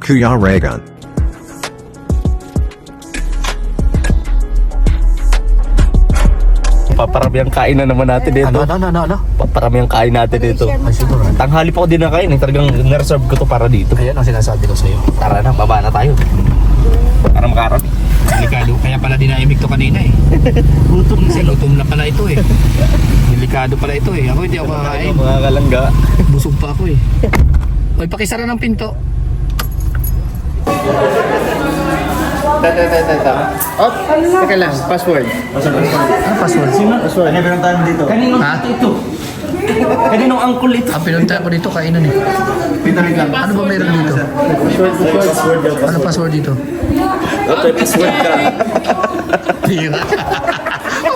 Kuya Regan. Paparami ang kain na naman natin dito. Ano? Paparami ang kain natin dito. Ay, siguro. Tanghali pa ako din nakain eh. Talagang na-reserve ko to para dito. Ayan ang sinasabi ko sa'yo. Tara na, baba na tayo. Para makarap. Delikado. Kaya pala dinaimik to kanina eh. Gutom na Gutom na pala ito eh. Delikado pala ito eh. Ako hindi ako kakain. Mga kalangga. Busog pa ako eh. Hoy, pakisara ng pinto. Op, teka lang, password. Ano password? Password. Ano ba tayo dito? Kaninong Ha? ito? Kaninong angkol ito? Ang pinunta ko dito, kainan eh. Pinamig lang. Ano ba meron dito? Password. Ano password dito? Okay, password ka. Pira.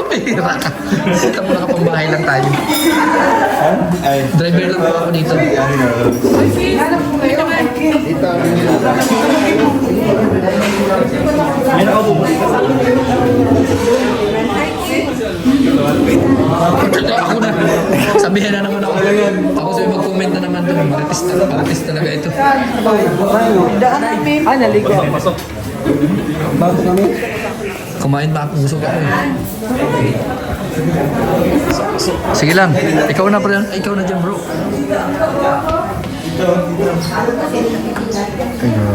Pira. Kita mo nakapambahay lang tayo. Ay. Driver lang po ako dito. Ako na. Sabihan na naman ako. Ako sa'yo mag-comment na naman doon. Maritis talaga ito. Kumain ba ako? Busog ako eh. Sige lang. Ikaw na pre. Ikaw na dyan bro.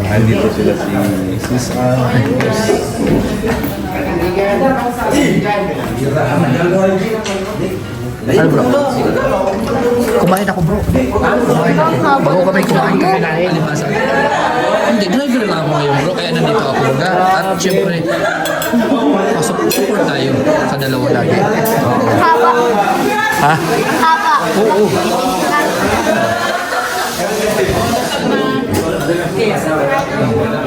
Andito sila si Sis Ano bro? Kumain ako bro. Kumain ako. Bago kami kumain na alimasan. Hindi, driver lang ako ngayon bro. Kaya nandito ako baga. At syempre, support tayo sa dalawa lagi. Haba. Ha? Haba. Oo.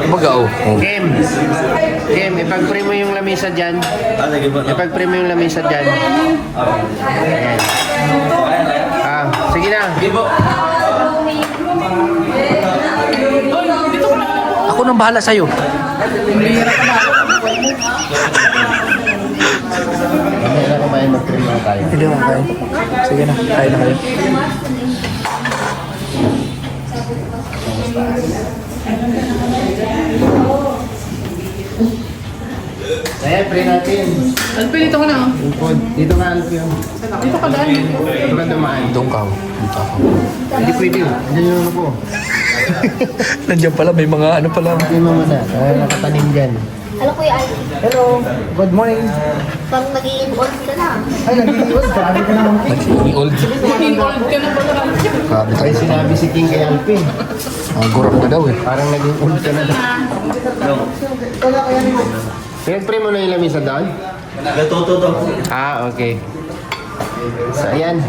Baga oh. Game. Game, ipag-pray mo yung lamesa dyan. Ipag-pray mo yung lamesa dyan. Ayan. Sige na. Ako nang bahala sa'yo. Mamaya na kumain, mag-pray mo tayo. Hindi ako kain. Sige na, kain na kayo. Kaya, pray natin. Alpin, dito ka na. Yung pod. Dito nga, Alfio. Dito ka daan. Dito ka dumaan. Doon ka. Dito ako. Hindi pwede. Diyan yung ano po. Nandiyan pala, may mga ano pala. Hindi mo muna. Kaya nakatanim dyan. Hello, Kuya Alvin. Hello. Good morning. Pag magiging old ka na. Ay, nag-iwas. Grabe ka naman. Naging old. Maging old ka na pala. Grabe Ay, tayo. sinabi si King kay Alfie. Gurap na daw eh. Parang naging old ka na daw. Pinag-pray mo na yung lamisa doon? Okay. So, ayan.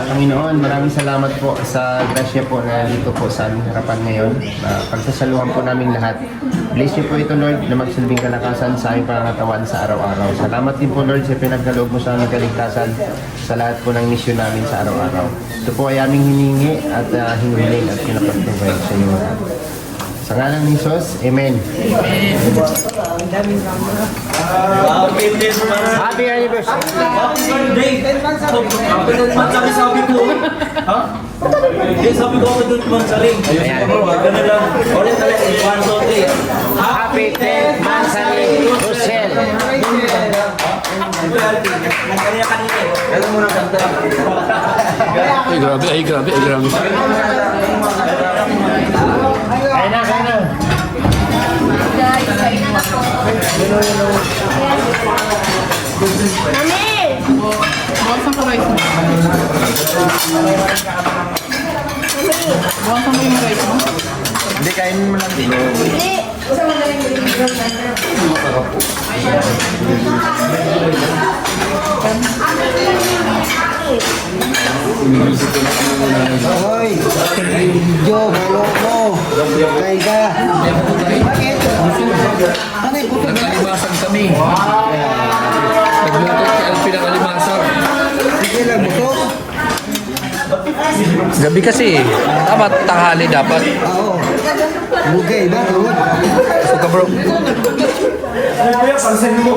Panginoon, maraming salamat po sa grasya po na dito po sa aming harapan ngayon. Pagsasaluhan po namin lahat. Bless niyo po ito, Lord, na magsilbing kalakasan sa aming pangangatawan sa araw-araw. Salamat din po, Lord, sa pinagkaloob mo sa aming kaligtasan sa lahat po ng misyon namin sa araw-araw. Ito po ay aming hiningi at hinuhiling at pinapagtungkol sa inyo lahat. Sa ngalan ni Jesus, Amen. Happy anniversary! Sabi ko, ha? Hindi, sabi ko ako doon mansaling. Ayan. Ganun lang. Ulit, 1, 2, 3. Happy 10th Mansali Rosel! Kanina kanina eh. Alam mo na kanta. Ay, grabe, ay, grabe, ay, grabe. Kaya na, kaya na! Guys, kain na po. Mami! Bawasan ka rice mo. Bawasan mo yung rice mo. Hindi, kainin mo lang din. Hindi. Hoy! Video, maloko! Kay ka! Bakit? Nag-alimasan kami. Nagluto si Alfie ng alimasan. Sige lang, butok! Gabi kasi eh. Tama, tanghali dapat. Oo. Bugay ba? Gusto ka bro? Kuya, pansin mo.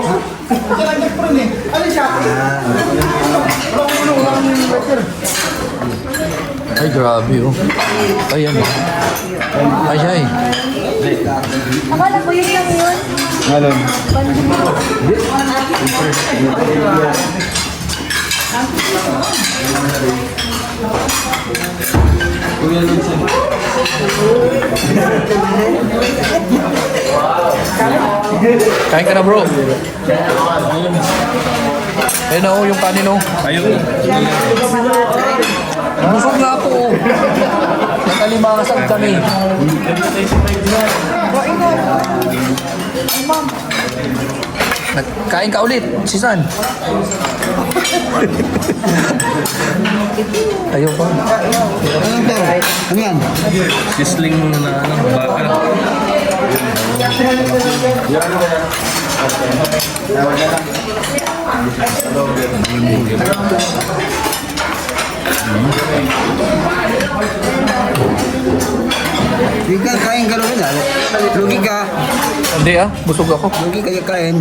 Ay, grabe oh. Ayan oh. Ay, ay. Akala ko yun lang yun. Ngalon. Kain ka na bro. Ayun na oh, yung kanin oh. Ayun. Busog na ako oh. Nakalimasag kami. Nagkain ka ulit, si San. Ayaw pa. Ano yan? Sisling na baka. Hindi ka kain ka rin. Lugi ka. Hindi ah, busog ako. Lugi ka kain.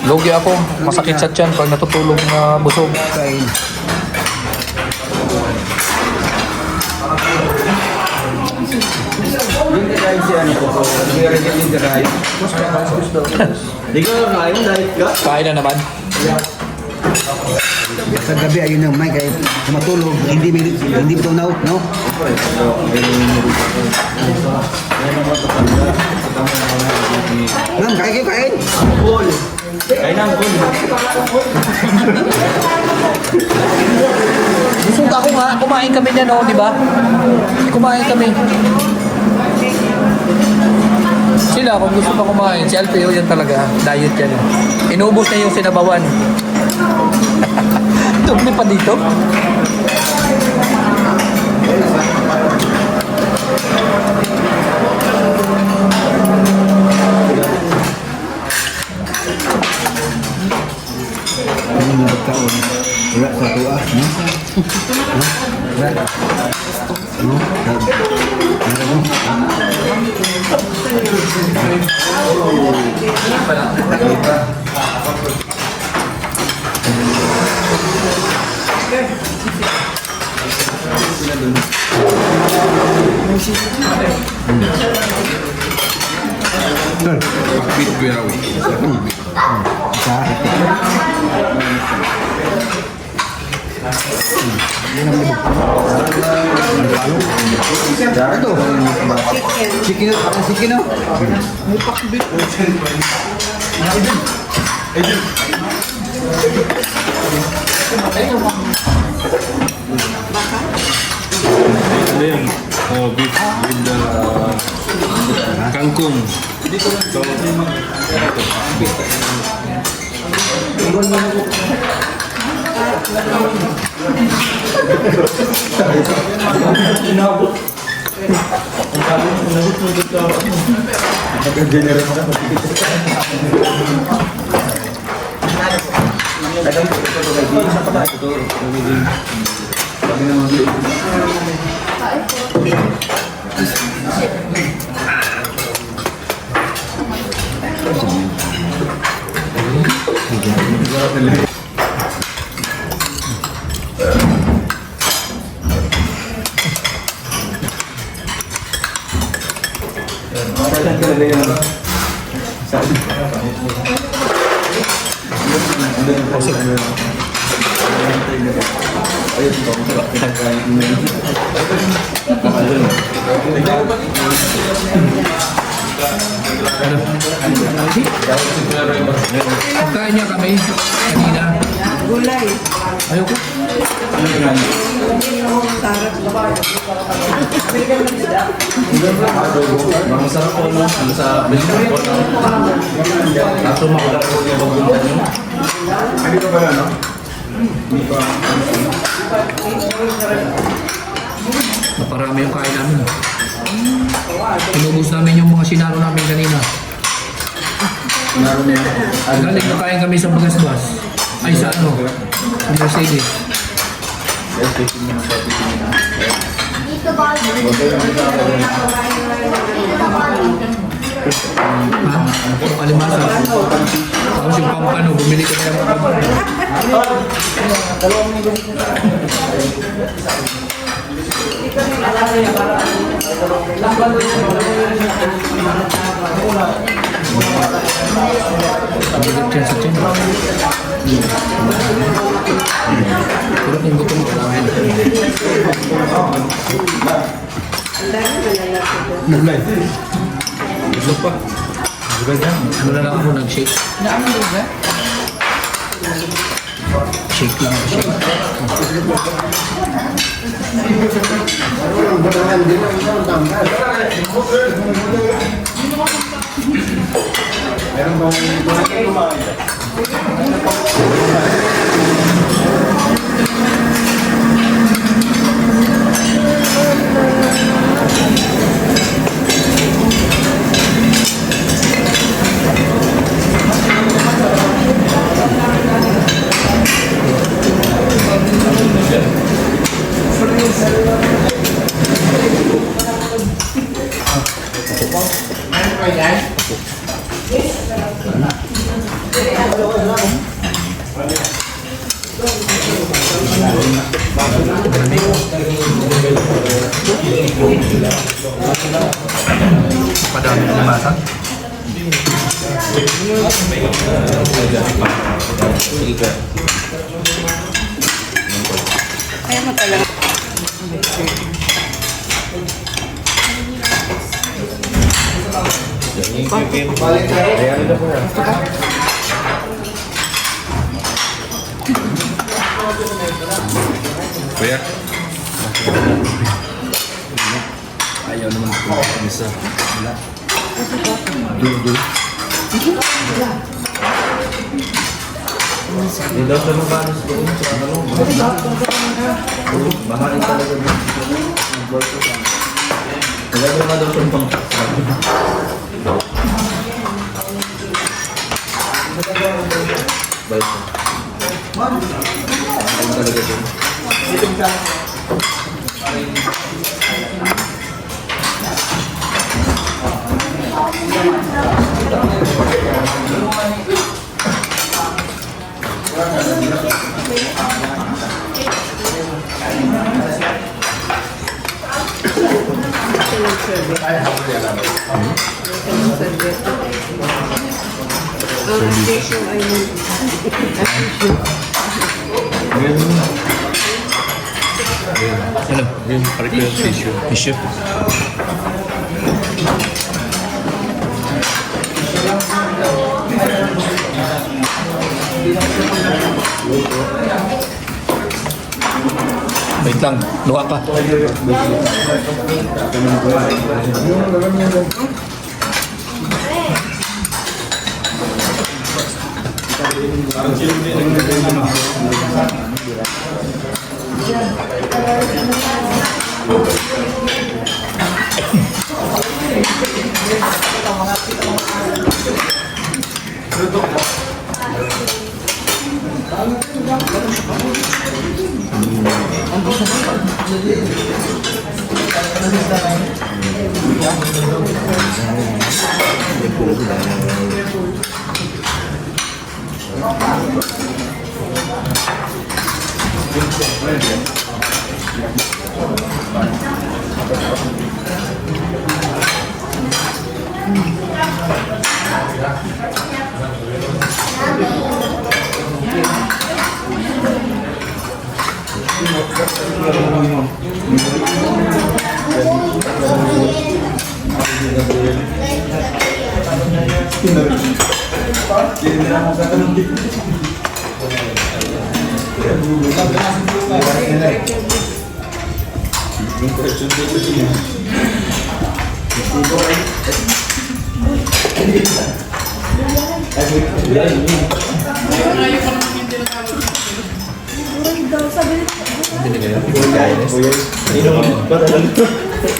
Logi ako. Masakit sa tiyan pag natutulog na busog. Kain. Di ka kain, diet ka? Kain na naman. Sa gabi ayun ang may kahit matulog, hindi tunaw, no? Ma'am, kain. Kain na, cool. Busog ako nga. Kumain kami niyan oh, di ba? Kumain kami. Sila, kung gusto pa kumain, si Alfeo yan talaga. Diet yan. Inubos na yung sinabawan. Dumi pa dito. Ano na taon? Wala sa tuwa, no? Wala. No? Ito. Chicken, no? Ano yun? Oh, beef with the kangkong. So, Kain niya kami kanina. Gulay. Ayoko. Masarap po no? Ano sa business po no? Kaso makulat po yung baguntan nyo. Naparami yung kain namin. Inubos namin yung mga sinaro namin kanina. Galing na kain kami sa Bagasbas. Ay sa ano? Sa Mercedes. Dito ba? Ha? Yung alimasa. Tapos yung pampano, bumili ko ng pampano. Bigat yan sa tiyan. Pero kung gusto mo kailangan. Nalay. Gusto pa. Ano na lang ako nag-shake? Daan mo ba? Shake lang ako, shake. Padami ng masa. Kaya mo talaga. Kuya. Ayaw naman ko isa. Wala. Dul. Hindi daw siya mabanos doon sa ano. Mahalin talaga doon. Nagagawin nga daw siya pang balik ko. Mahalin talaga doon. Ano? Yung parang yung tissue. Tissue. Wait lang, luha pa.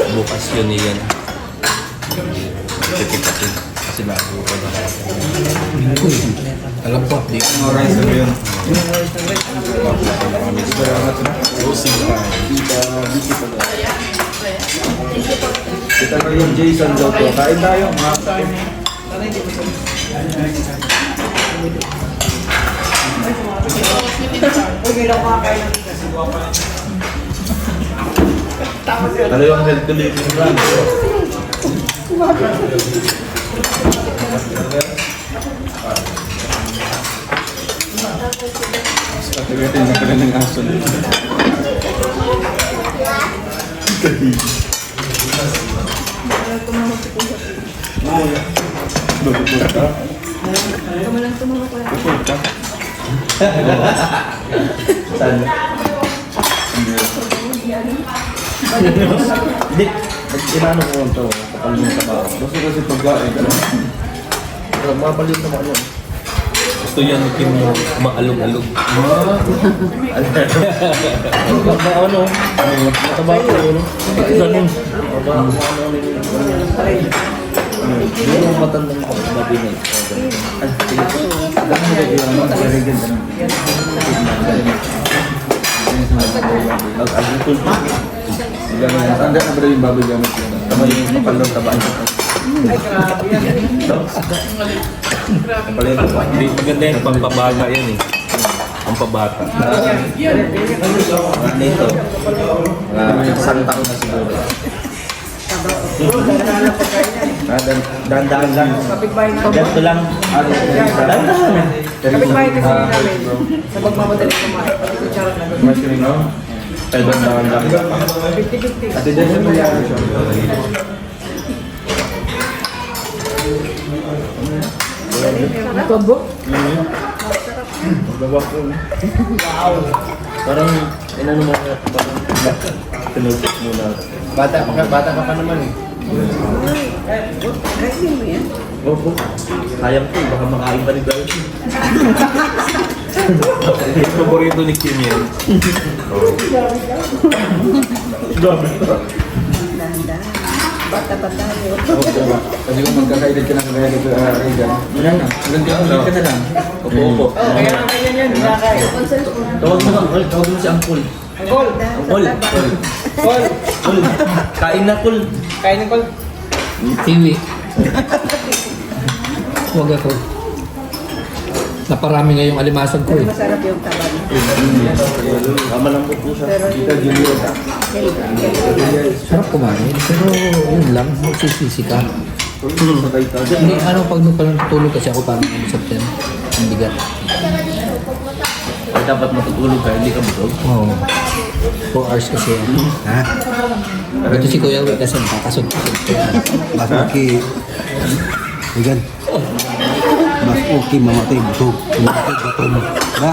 Bukas yun yan. Tipid-tipid. Kasi bago ko na. Alam ko, di ko. Oras na yun. Closing time. Kita ko yung Jason daw to. Kain tayo. Mga kain. Ano yung healthy living plan? Tagatin na pala ng aso. Hindi. Inano ko ito. Kapal yung tabaho. Gusto kasi pagkain. Mapalit naman yun. Gusto yan yung maalog-alog. Ano? Tabaho yun. Ganun. Yung matandang babi na ito. Tanda na ba yung baboy gamit yun? Tama yung kapal ng tabaho. Hindi, maganda yan. Pampabata yan eh. Pampabata. Nito. Isang taon na siguro. Dahan-dahan lang. Ganito lang. Dahan-dahan. Kapit-bahay kasi namin sa pagmamadali kumain. Kutsara na doon. Mas yun, no? Kaya dahan-dahan lang. 50-50. Ate Des, ano yan? Ito bro? Bawa ko. Parang, inano mo nga, parang tinulog muna. Bata ka pa naman eh. Kainin mo yan? Opo. Sayang po, baka makain pa rin tayo. Paborito ni Kim yan. Bata-bata yun. Kasi kung magkakailan ka na kaya dito Regan, wala na. Magkakailan ka na lang. Opo. Kaya nga ganyan yan, nakakain. Tawag mo Uncle, tawag mo si Uncle. Angkol! Uncle. Kol! Uncle. Kain na, Uncle. Kain ng kol. Tiwi. Huwag ako. Naparami nga yung alimasag ko eh. Masarap yung taban. Malambot po siya. Kita Julieta. Sarap kumain, pero yun lang, magsisisi ka. Sabay ka. Hindi, ano, pag tulog kasi ako parang ano sa tiyan, ang bigat. Ay, dapat matutulog ka, hindi ka busog. Oo. 4 hours kasi yan. Ha? Ito si Kuya Will kasi nakakasod-kasod ko. Mas okay. Igan. Mas okay mamatay busog. Mamatay gutom. Ha?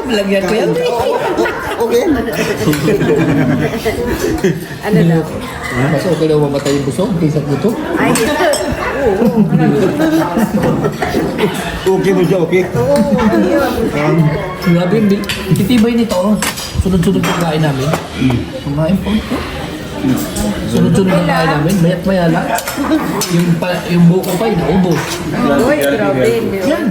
Lagyan ko yan. Okay. Ano daw? Mas okay daw mamatay yung busog kaysa gutom. Ay, Okay mo siya, okay? Grabe yung titibay nito. oh. Sunod-sunod yung kain namin. Kumain po. Sunod-sunod yung kain namin. Mayat maya lang. Yung buko pa, inaubos. Uy, grabe. Yan.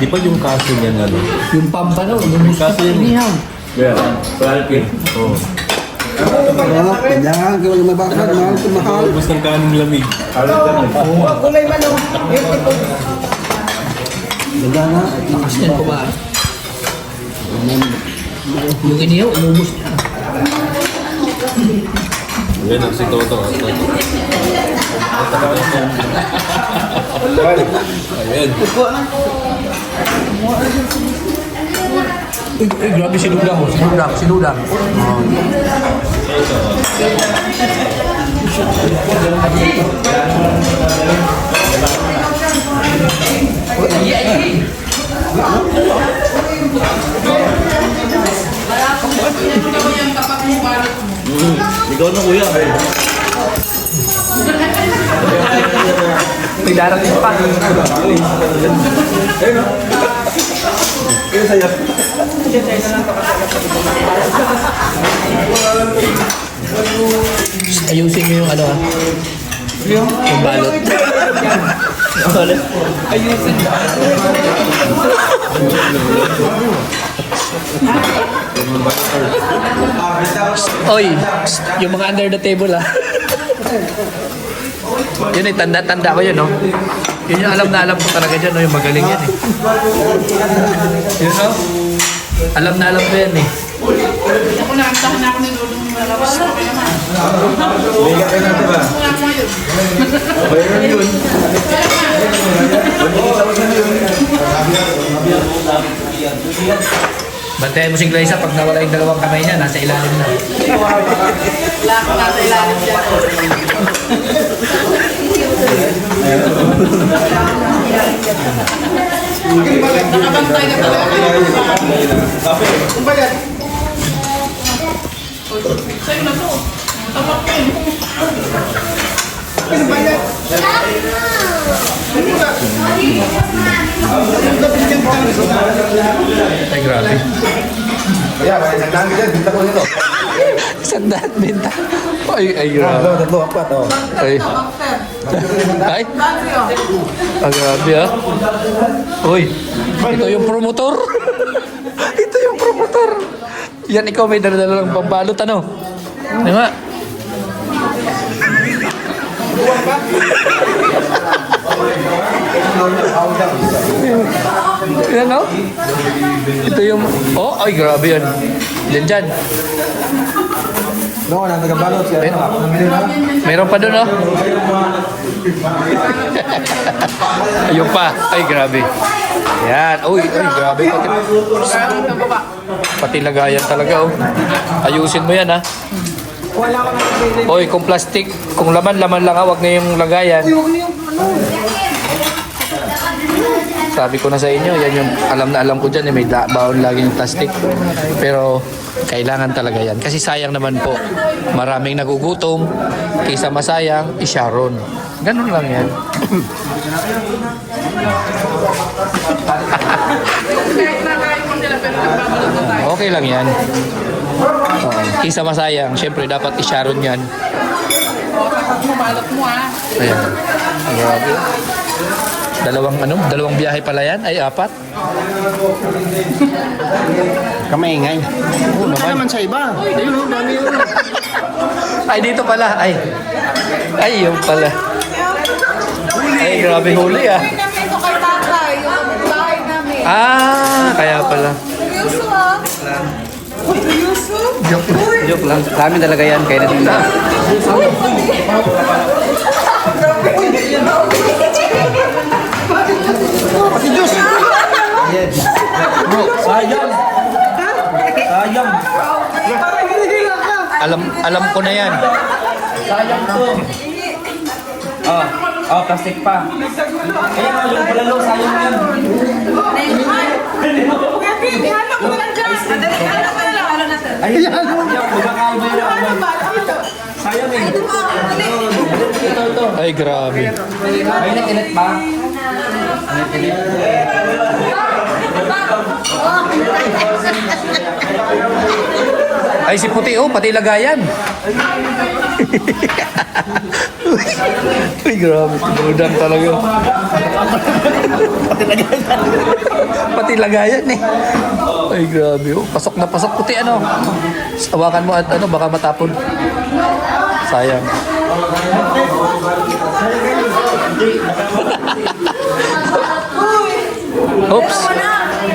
Di ba yung kaso niyan ano? Yung pampano, yung Kaso yun. inihaw. Yeah. Frankie. Oo. Kaya, kailangan ka walang mabakad. Mahal ito mahal. Ubus ng kaning lamig. Kulay man oh. Yung tipo. Ganda nga. Lakas niyan kumain. Yung inihaw, umubos na. Yan ang si Toto. Ayan. Grabe sinudang mo. Sinudang. Ikaw na kuya. May darating pa. Ayusin mo yung ano ah. Yung balot. Ayusin ba? Oy, yung mga under the table ah. Yun eh, tanda-tanda ko yun, no? Yun yung alam na alam ko talaga dyan, no? Yung magaling yan eh. Yun, no? Alam na alam ko yan eh. Ako na, antahan na ako ng lulong Mega kayo natin ba? Bayaran yun. Bantayan mo si Glyza pag nawala yung dalawang kamay niya, nasa ilalim na. Wala ko nasa ilalim dyan. Nakabantay na talaga. Sa'yo na to. Tapak ko yun. Ay, grabe. Kaya, nagdaan ka dyan. Binta ko nito. Sandaan, benta. Ay, grabe. Tatlo, apat. Ay. Ay. Ang grabe ah. Uy, ito yung promotor. Ito yung promotor. Yan, ikaw may dala-dala ng pambalot, ano? Di ba? Yan, no? Ito yung... Oh, ay, grabe yan. Dyan. No, nagkabalot siya. Meron pa doon, oh. Ayun pa. Ay, grabe. Yan. Uy, ay, grabe. Pati lagayan talaga, oh. Ayusin mo yan, ha. Uy, kung plastic, kung laman lang, ha. Huwag na yung lagayan. Sabi ko na sa inyo, yan yung alam ko dyan, may baon lagi yung plastic. Pero kailangan talaga yan. Kasi sayang naman po. Maraming nagugutom. Kaysa masayang, isyaron. Ganun lang yan. Okay lang yan. Kaysa masayang, syempre dapat isyaron yan. Balot mo ha. Ayan. Grabe. Dalawang biyahe pala yan? Ay, 4? Kamaingay. Oo naman sa iba. Ayun, oh, dami yun. Ay, dito pala. Ay, yun pala. Ay, grabe huli ah. Uy, namin ito kay tatay. Yung bahay namin. Kaya pala. Seryoso ah. Seryoso? Joke lang. Sa amin talaga yan. Kaya natin na. Uy, pati. Sayang. Sayang. Alam ko na yan. Sayang to. Plastic pa. Ayan, yung palalo. Sayang yan. Ayan. Magkakain mo yun. Sayang eh. Ito. Ay, grabe. May init pa. Ay, si puti oh, pati lagayan. Uy, grabe. Budang talaga. Pati lagayan eh. Ay, grabe oh. Pasok na pasok puti ano. Hawakan mo at ano, baka matapon. Sayang. Oops.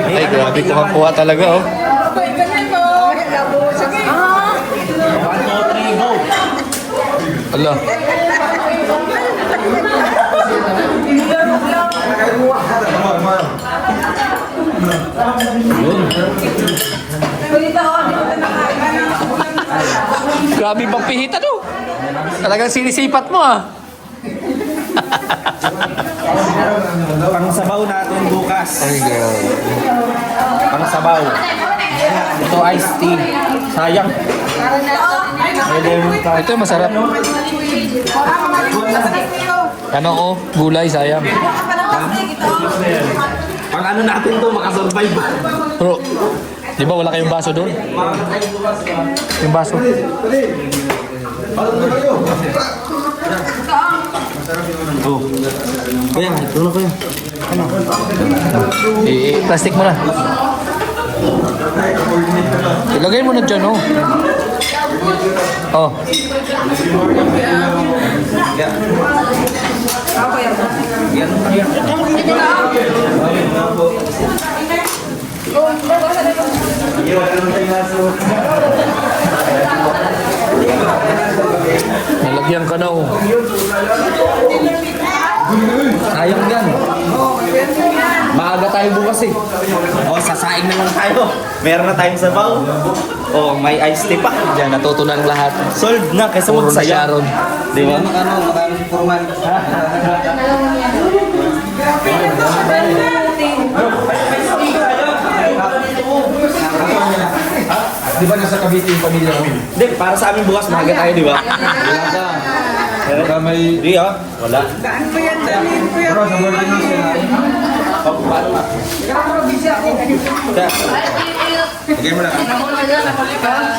Ay, grabe kuha talaga oh. Allah. Grabe bang pihitan oh. Talagang sinisipat mo ah. Pang-sabaw natin bukas. Ay, grabe. Pang-sabaw. Ito iced tea. Sayang. Ito masarap. Ano oh, gulay sayang. Pang ano natin to, makasurvive ba? Bro, di ba wala kayong baso doon? Yung baso. Oh. Kaya, ito na kayo. Plastic mo na. Ilagay mo na dyan, oh. Oh. Nilagyan ka na, oh. Sayang yan. Maaga tayo bukas eh. O, sasaing na lang tayo. Meron na tayong sabaw. O, may iced tea pa. Yan, natuto ng lahat. Solved na kaysa Puro na magsaya. Sharon. Di ba? Makano formal. Di ba nasa Cavite yung pamilya namin? Hindi, para sa amin bukas maaga tayo, di ba? Baka may... Di ah. Wala. Bro, sa birthday na sila. Kaya, Lagay mo na.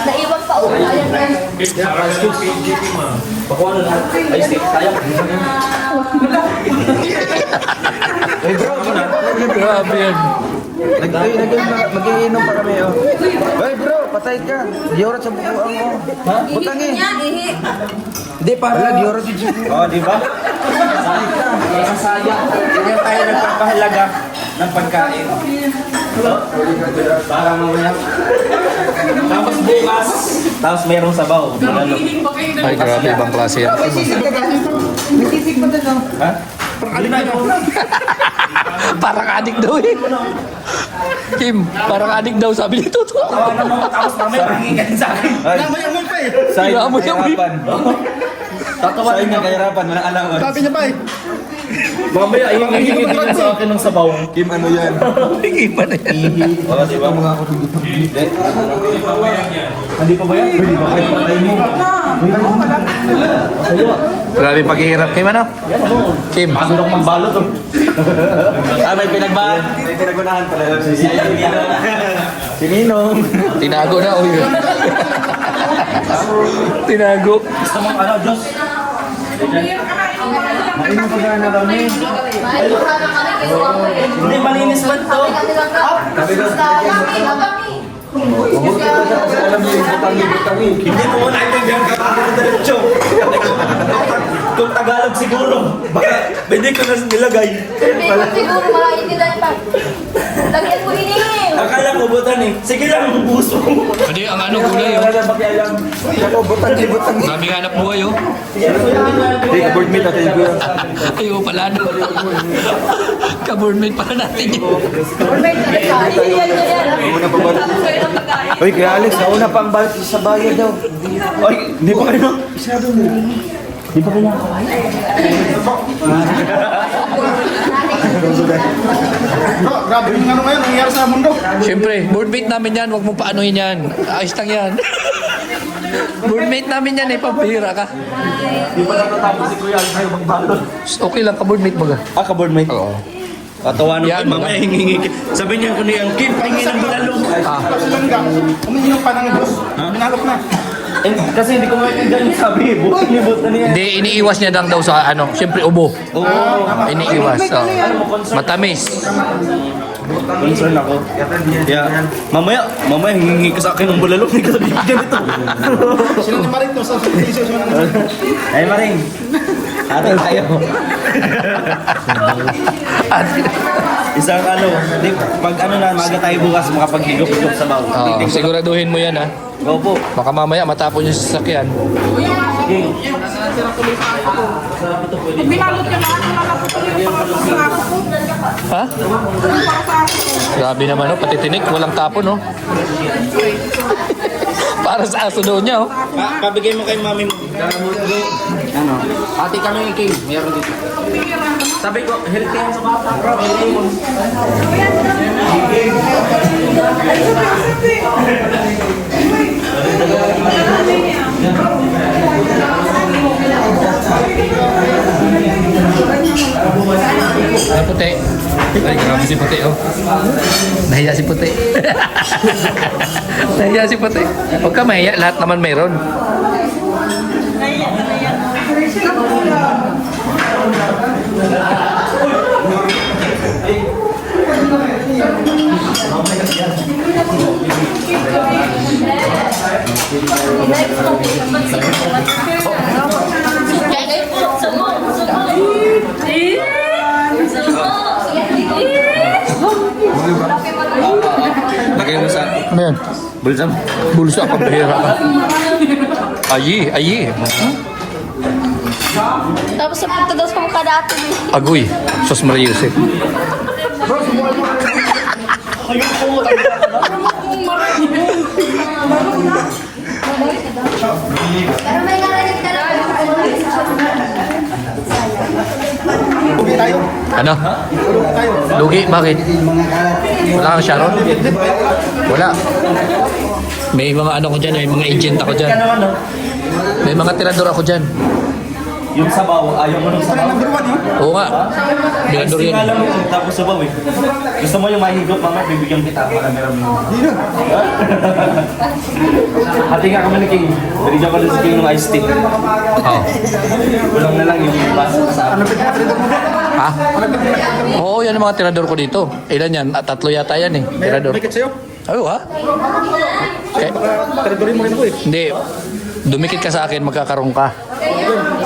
Naiwan pa ulo. Ayan na. pakuha na lahat. Iced tea. Sayang. Grabe yan. Mag-iinom pa kami, oh. Hoy, bro, patay ka. Diyorat sa bukuan mo. Butang eh. Hindi, para diyorat sa bukuan. O, di ba? Sayang. Kaya tayo nagpapahalaga ng pagkain. Para mamaya. Tapos bukas. Tapos merong sabaw. Lalo. Ay, grabe, ibang klase yan. Ha? Alin na yun? Parang adik daw eh. Kim, parang adik daw, sabi ni Toto. Tawanan mo. Tapos mamaya magiging sa akin. Namayamoy pa eh. Sayang Amoy, amoy. kahirapan. Sayang ng kahirapan, walang allowance. Sabi niya pa eh. Mamaya ihingin din sa akin ng sabaw. Kim, ano yan? Iba na yan. O, di ba? Hindi pa ba yan? Hindi ba kayo patay mo? Grabe paghihirap. Kim, ano? Kim. Sandok magbalot oh. May pinagbahan. May pinagunahan pala. Si Ninong. Tinago na, uy. Tinago. Gusto mong ano, Diyos? Mainom pa na kami. Hindi, malinis ba ito? Alam niyo yung butangi. Hindi ko muna intindihan ka ng diretso. Kung Tagalog siguro. Baka hindi ko na nilagay. Siguro makaintindihan pa. Lagyan mo hinihin. Akala ko butan eh. Sige lang, puso. Hindi, ang ano, gulay, oh. Wala ba kaya lang? Grabe hanap buhay, oh. Hindi, ka-board meet natin ko. Ayaw pala, no. Ka-boardmate pala natin yun. Hinihin niya yan. Muna pa ba? Hoy, kaya Alex, nauna pa ang bayad sa bayad daw. Ay, hindi pa kayo. Grabe yung ano ngayon, nangyayari sa mundo. Siyempre, boardmate namin yan. Huwag mong paanohin yan. Ayos lang yan. Boardmate namin yan, eh. Pampihira ka. Di pa natatapos si Kuya kayo magbalot. Okay lang, ka-boardmate baga. Ka-board mate? Oo. Patawanan Yan, ko, mamaya hingi. Sabi niya ko niya, Kim, pahingi ng bilalong. Umiinom pa ng bus. Minalok na. Eh, kasi hindi ko maintindihan yung sabi. Buti na niya. Hindi, iniiwas niya lang daw sa ano. Siyempre, ubo. Iniiwas. Oh. Matamis. Concern ako. Yeah. Mamaya hingi ka sa akin ng bulalong. Hindi ka sa bibigyan ito. Sino ni Maring to sa station ng Ay, Maring. Atin tayo. Isang ano, di, pag ano na, maga tayo bukas, makapag-higop-higop sa bawo. Oh, siguraduhin mo yan, ha. Go po. Baka mamaya matapon yung sasakyan. Pag binalot niya lahat, malapot yung pangako ko. Ha? Grabe naman, oh. Pati tinik, walang tapon, oh. Para sa aso doon niya, oh. Pabigay mo kay mami mo. Ano? Ate kami King, meron dito. Sabi ko, healthy yan sa bata. Healthy mo. Ay, puti. Ay, grabe si puti, oh. Nahiya si puti. Nahiya si puti. Huwag ka mahiya, lahat naman mayroon. Lagay mo sa Ano yan? bulsam. Bulsa, pambihira ka. Ayi, ayi. Tapos sa punta daw sa mukha dati. Agoy, Sos Maria Yusef. Pero may narinig ka lang. Ano? Lugi, bakit? Wala kang Sharon? Wala. May mga ano ko dyan, may mga agent ako dyan. May mga tirador ako dyan. Yung sabaw, ayaw mo ng sabaw. Oo nga. Tirador Ice tea yan. nga lang yun, tapos sabaw eh. Gusto mo yung mahigop, mama, bibigyan kita. Marami-rami. Hati nga kami ni King. Binigyan ko din si King ng iced tea. Oo. Kulang na lang yung basa sa akin. Ha? Oo, yan ang mga tirador ko dito. Ilan yan? Ah, 3 yata yan eh. Tirador. May sa'yo. Oo ha? Okay. Taradorin mo rin ako eh. Hindi. Dumikit ka sa akin, magkakaroon ka.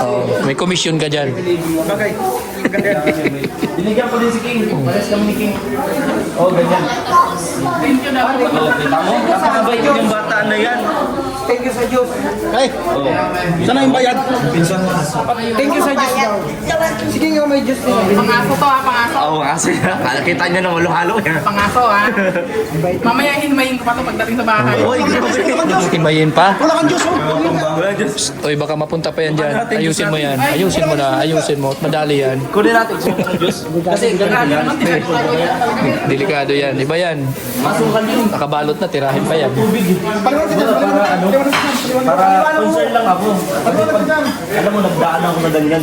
Oo. May commission ka dyan. Bagay. Binigyan ko din si King. Pares kami ni King. Oh, ganyan. Thank you na. Oh, kita mo? Napakabait yung bata na yan. Thank you sa Diyos. Ay, Oh. sana yung bayad. Thank you sa Diyos daw. Sige nga, may Diyos din. Pangaso to ha, pangaso. Oo, kasi nakita niya ng halo-halo niya. Pangaso ha. Mamaya hinmayin ko pa to pagdating sa bahay. Oy, Himayin pa? Wala kang Diyos, oh. wala Diyos. Oy, baka mapunta pa yan dyan. Ayusin mo yan. Ayusin mo na. Ayusin mo. Madali yan. Kunin natin sa Diyos. Kasi ganun yan. Delikado yan. Iba yan. Masukan din. Nakabalot na. Tirahin pa yan. Para ano? Para concern lang ako. Kasi pag, alam mo, nagdaan ako na ganyan.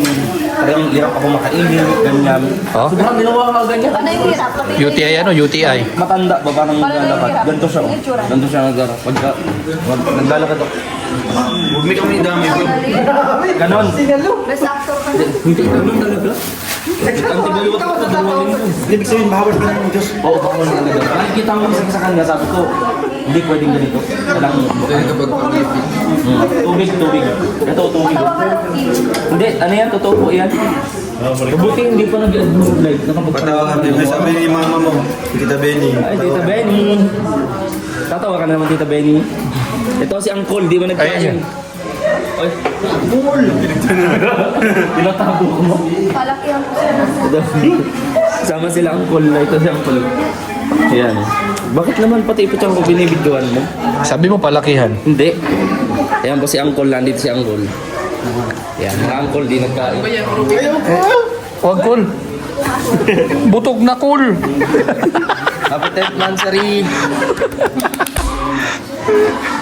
Parang hirap ako makainin, ganyan. Oh? Sobrang ginawa ka ganyan. Ano yung hirap? UTI ano? UTI. Matanda ba parang naglalakad? Ganito siya. Oh. Ganito siya naglalakad. Pagka naglalakad ako. Huwag may kami dami. Ganon. Best actor ka na. Hindi ganun talaga. Antibaliwat ako sa 2 linggo. Ibig sabihin, bahawal ka ng Diyos. Oo, baka na talaga. Nakikita ko isa sa kanya, sabi ko, hindi pwedeng ganito. Kailangan tubig, tubig. Ito, tubig. Hindi, ano yan? Totoo po yan. Mabuti hindi pa nag-live. Patawagan din. Sabi ni mama mo, Tita Benny. Ay, Tita Benny. Tatawa ka naman, Tita Benny. Ito si Uncle, di ba nag-kain? Ay, Uncle! Tinatago ko mo. Palakihan ko siya. Sama sila Uncle. Ito si Uncle. Ayan. Bakit naman pati ipitsang ko binibidyoan mo? Sabi mo palakihan. Hindi. Ayan po si Uncle, nandito si Uncle. Ayan, ang Uncle di nagkain. Huwag cool. Butog na cool. Happy 10th Mansari.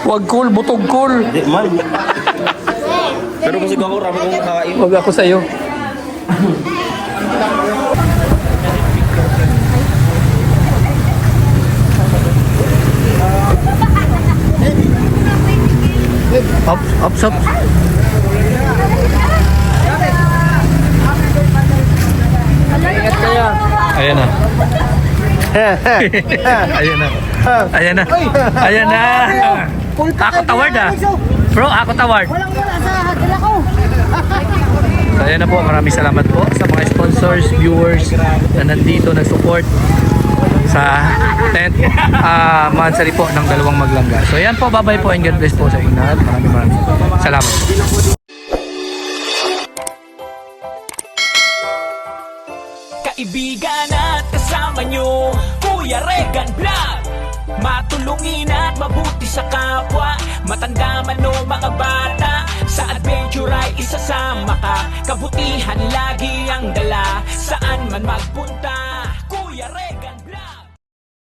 Huwag cool. Butog cool. Hindi man. Pero kasi ako rami kong makain. Huwag ako sa'yo. Ups, ups. Ayan na. Ayan na. Ayan na. Ayan na. Ako taward ah. Bro, ako taward. Walang-wala sa hadala ko. So ayan na po, maraming salamat po sa mga sponsors, viewers na nandito, nag-support sa 10th Mansari po ng Dalawang Maglangga. So ayan po, bye-bye po and God bless po sa inyo lahat. Maraming salamat po. Kaibigan at kasama nyo, Kuya Regan Vlog. Matulungin at mabuti sa kapwa, matanda man o mga bata. Sa adventure ay isasama ka, kabutihan lagi ang dala. Saan man magpunta, Kuya Regan.